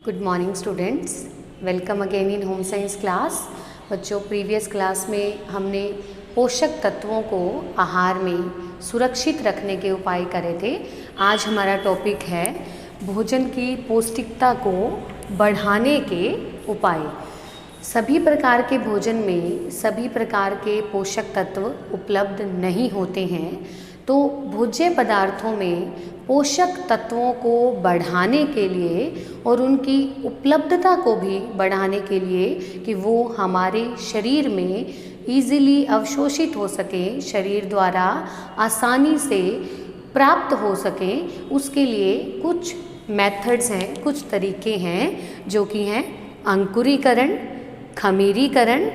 Good morning students, welcome again in home science class. बच्चों, previous class में हमने पोषक तत्वों को आहार में सुरक्षित रखने के उपाय करे थे। आज हमारा टॉपिक है भोजन की पौष्टिकता को बढ़ाने के उपाय। सभी प्रकार के भोजन में सभी प्रकार के पोषक तत्व उपलब्ध नहीं होते हैं, तो भोज्य पदार्थों में पोषक तत्वों को बढ़ाने के लिए और उनकी उपलब्धता को भी बढ़ाने के लिए कि वो हमारे शरीर में ईज़िली अवशोषित हो सकें, शरीर द्वारा आसानी से प्राप्त हो सकें, उसके लिए कुछ मेथड्स हैं, कुछ तरीके हैं जो कि हैं अंकुरीकरण, खमीरीकरण,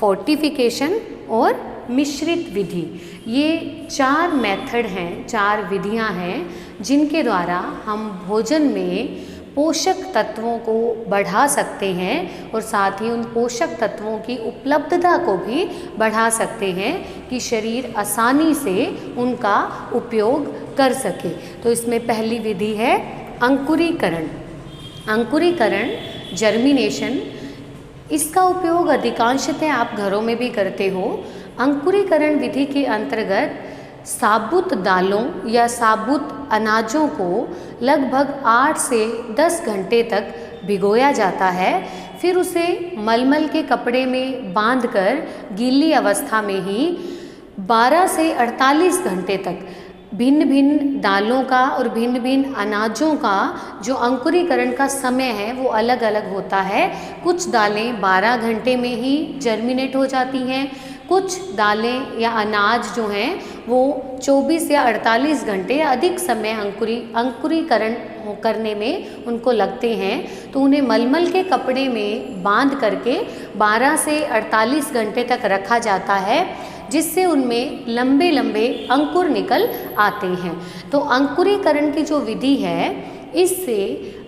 फोर्टिफिकेशन और मिश्रित विधि। ये 4 मेथड हैं, 4 विधियां हैं जिनके द्वारा हम भोजन में पोषक तत्वों को बढ़ा सकते हैं और साथ ही उन पोषक तत्वों की उपलब्धता को भी बढ़ा सकते हैं कि शरीर आसानी से उनका उपयोग कर सके। तो इसमें पहली विधि है अंकुरीकरण। अंकुरीकरण, जर्मिनेशन, इसका उपयोग अधिकांशतः आप घरों में भी करते हो। अंकुरीकरण विधि के अंतर्गत साबुत दालों या साबुत अनाजों को लगभग 8 से 10 घंटे तक भिगोया जाता है। फिर उसे मलमल के कपड़े में बांधकर गीली अवस्था में ही 12 से 48 घंटे तक भिन्न भिन्न दालों का और भिन्न भिन्न अनाजों का जो अंकुरीकरण का समय है वो अलग अलग होता है। कुछ दालें 12 घंटे में ही जर्मिनेट हो जाती हैं, कुछ दालें या अनाज जो हैं वो 24 या 48 घंटे या अधिक समय अंकुरीकरण करने में उनको लगते हैं। तो उन्हें मलमल के कपड़े में बांध करके 12 से 48 घंटे तक रखा जाता है, जिससे उनमें लंबे लंबे अंकुर निकल आते हैं। तो अंकुरीकरण की जो विधि है, इससे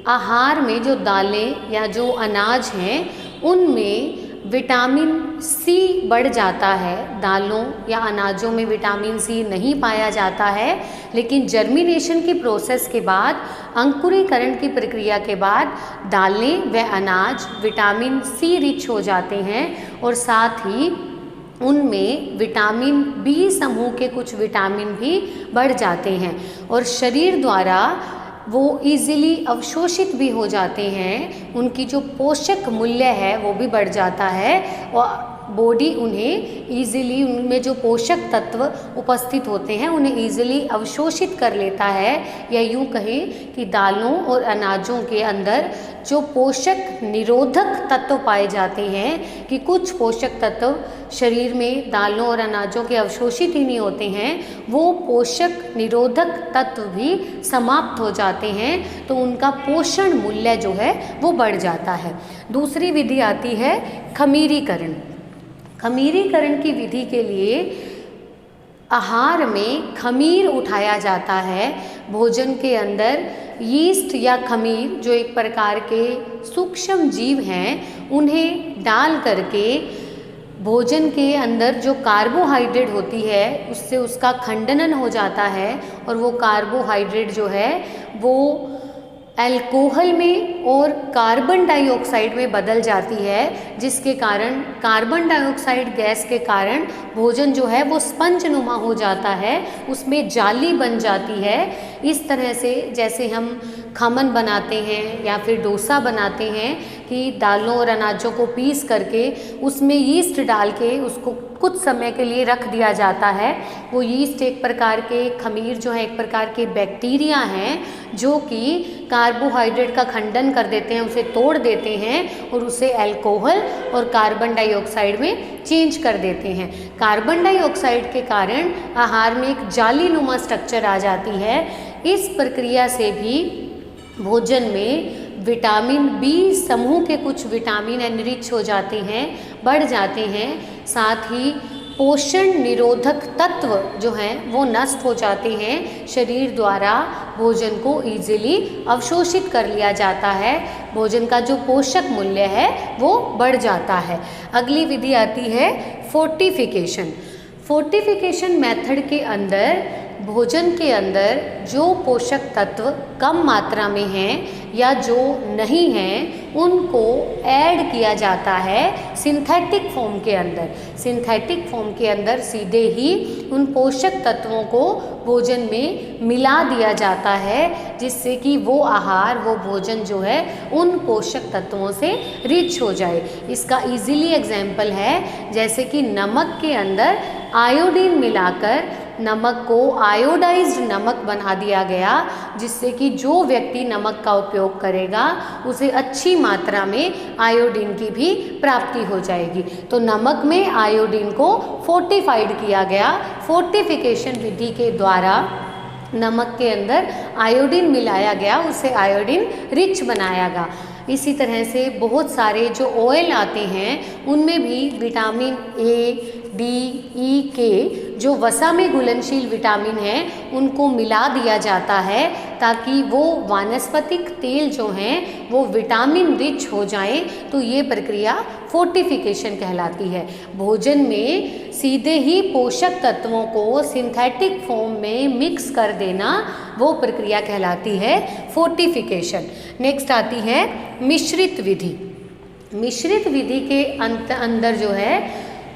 आहार में जो दालें या जो अनाज हैं उनमें विटामिन सी बढ़ जाता है। दालों या अनाजों में विटामिन सी नहीं पाया जाता है, लेकिन जर्मिनेशन की प्रोसेस के बाद, अंकुरीकरण की प्रक्रिया के बाद दालें व अनाज विटामिन सी रिच हो जाते हैं और साथ ही उनमें विटामिन बी समूह के कुछ विटामिन भी बढ़ जाते हैं और शरीर द्वारा वो इजीली अवशोषित भी हो जाते हैं। उनकी जो पोषक मूल्य है वो भी बढ़ जाता है और बॉडी उन्हें ईजिली, उनमें जो पोषक तत्व उपस्थित होते हैं उन्हें ईजिली अवशोषित कर लेता है। या यूँ कहें कि दालों और अनाजों के अंदर जो पोषक निरोधक तत्व पाए जाते हैं, कि कुछ पोषक तत्व शरीर में दालों और अनाजों के अवशोषित ही नहीं होते हैं, वो पोषक निरोधक तत्व भी समाप्त हो जाते हैं, तो उनका पोषण मूल्य जो है वो बढ़ जाता है। दूसरी विधि आती है खमीरीकरण। खमीरीकरण की विधि के लिए आहार में खमीर उठाया जाता है। भोजन के अंदर यीस्ट या खमीर, जो एक प्रकार के सूक्ष्म जीव हैं, उन्हें डाल करके भोजन के अंदर जो कार्बोहाइड्रेट होती है उससे उसका खंडन हो जाता है और वो कार्बोहाइड्रेट जो है वो अल्कोहल में और कार्बन डाइऑक्साइड में बदल जाती है, जिसके कारण कार्बन डाइऑक्साइड गैस के कारण भोजन जो है वो स्पंज नुमा हो जाता है, उसमें जाली बन जाती है। इस तरह से जैसे हम खमन बनाते हैं या फिर डोसा बनाते हैं कि दालों और अनाजों को पीस करके उसमें यीस्ट डाल के उसको कुछ समय के लिए रख दिया जाता है। वो यीस्ट एक प्रकार के खमीर जो है एक प्रकार के बैक्टीरिया हैं जो कि कार्बोहाइड्रेट का खंडन कर देते हैं, उसे तोड़ देते हैं और उसे अल्कोहल और कार्बन डाइऑक्साइड में चेंज कर देते हैं। कार्बन डाइऑक्साइड के कारण आहार में एक जालीनुमा स्ट्रक्चर आ जाती है। इस प्रक्रिया से भी भोजन में विटामिन बी समूह के कुछ विटामिन एनरिच हो जाते हैं, बढ़ जाते हैं। साथ ही पोषण निरोधक तत्व जो हैं वो नष्ट हो जाते हैं। शरीर द्वारा भोजन को इजीली अवशोषित कर लिया जाता है, भोजन का जो पोषक मूल्य है वो बढ़ जाता है। अगली विधि आती है फोर्टिफिकेशन। फोर्टिफिकेशन मेथड के अंदर भोजन के अंदर जो पोषक तत्व कम मात्रा में हैं या जो नहीं हैं उनको ऐड किया जाता है सिंथेटिक फॉर्म के अंदर। सिंथेटिक फॉर्म के अंदर सीधे ही उन पोषक तत्वों को भोजन में मिला दिया जाता है, जिससे कि वो आहार, वो भोजन जो है उन पोषक तत्वों से रिच हो जाए। इसका इजीली एग्जाम्पल है जैसे कि नमक के अंदर आयोडीन मिलाकर नमक को आयोडाइज्ड नमक बना दिया गया, जिससे कि जो व्यक्ति नमक का उपयोग करेगा उसे अच्छी मात्रा में आयोडीन की भी प्राप्ति हो जाएगी। तो नमक में आयोडीन को फोर्टिफाइड किया गया। फोर्टिफिकेशन विधि के द्वारा नमक के अंदर आयोडीन मिलाया गया, उसे आयोडीन रिच बनाया गया। इसी तरह से बहुत सारे जो ऑयल आते हैं उनमें भी विटामिन ए, डी, ई, के जो वसा में घुलनशील विटामिन हैं उनको मिला दिया जाता है, ताकि वो वानस्पतिक तेल जो हैं वो विटामिन रिच हो जाएं। तो ये प्रक्रिया फोर्टिफिकेशन कहलाती है। भोजन में सीधे ही पोषक तत्वों को सिंथेटिक फॉर्म में मिक्स कर देना, वो प्रक्रिया कहलाती है फोर्टिफिकेशन। नेक्स्ट आती है मिश्रित विधि। मिश्रित विधि के अंदर जो है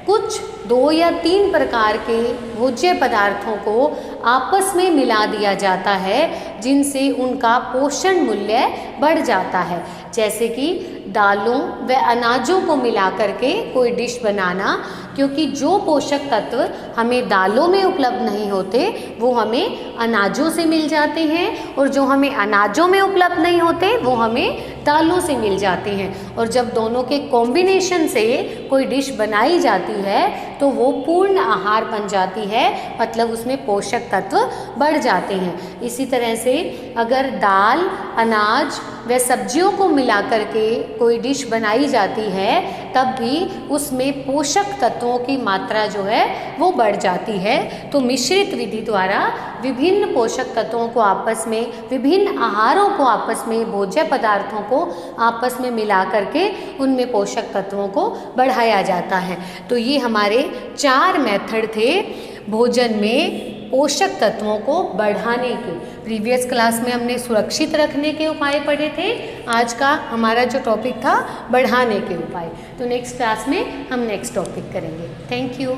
कुछ 2 या 3 प्रकार के भोज्य पदार्थों को आपस में मिला दिया जाता है, जिनसे उनका पोषण मूल्य बढ़ जाता है। जैसे कि दालों व अनाजों को मिला करके कोई डिश बनाना, क्योंकि जो पोषक तत्व हमें दालों में उपलब्ध नहीं होते वो हमें अनाजों से मिल जाते हैं, और जो हमें अनाजों में उपलब्ध नहीं होते वो हमें दालों से मिल जाते हैं। और जब दोनों के कॉम्बिनेशन से कोई डिश बनाई जाती है तो वो पूर्ण आहार बन जाती है, मतलब उसमें पोषक तत्व बढ़ जाते हैं। इसी तरह से अगर दाल, अनाज व सब्जियों को मिला करके कोई डिश बनाई जाती है तब भी उसमें पोषक तत्वों की मात्रा जो है वो बढ़ जाती है। तो मिश्रित विधि द्वारा विभिन्न पोषक तत्वों को आपस में, विभिन्न आहारों को आपस में, भोज्य पदार्थों को आपस में मिला करके उनमें पोषक तत्वों को बढ़ाया जाता है। तो ये हमारे 4 मेथड थे भोजन में पोषक तत्वों को बढ़ाने के। प्रीवियस क्लास में हमने सुरक्षित रखने के उपाय पढ़े थे, आज का हमारा जो टॉपिक था बढ़ाने के उपाय। तो नेक्स्ट क्लास में हम नेक्स्ट टॉपिक करेंगे। Thank you.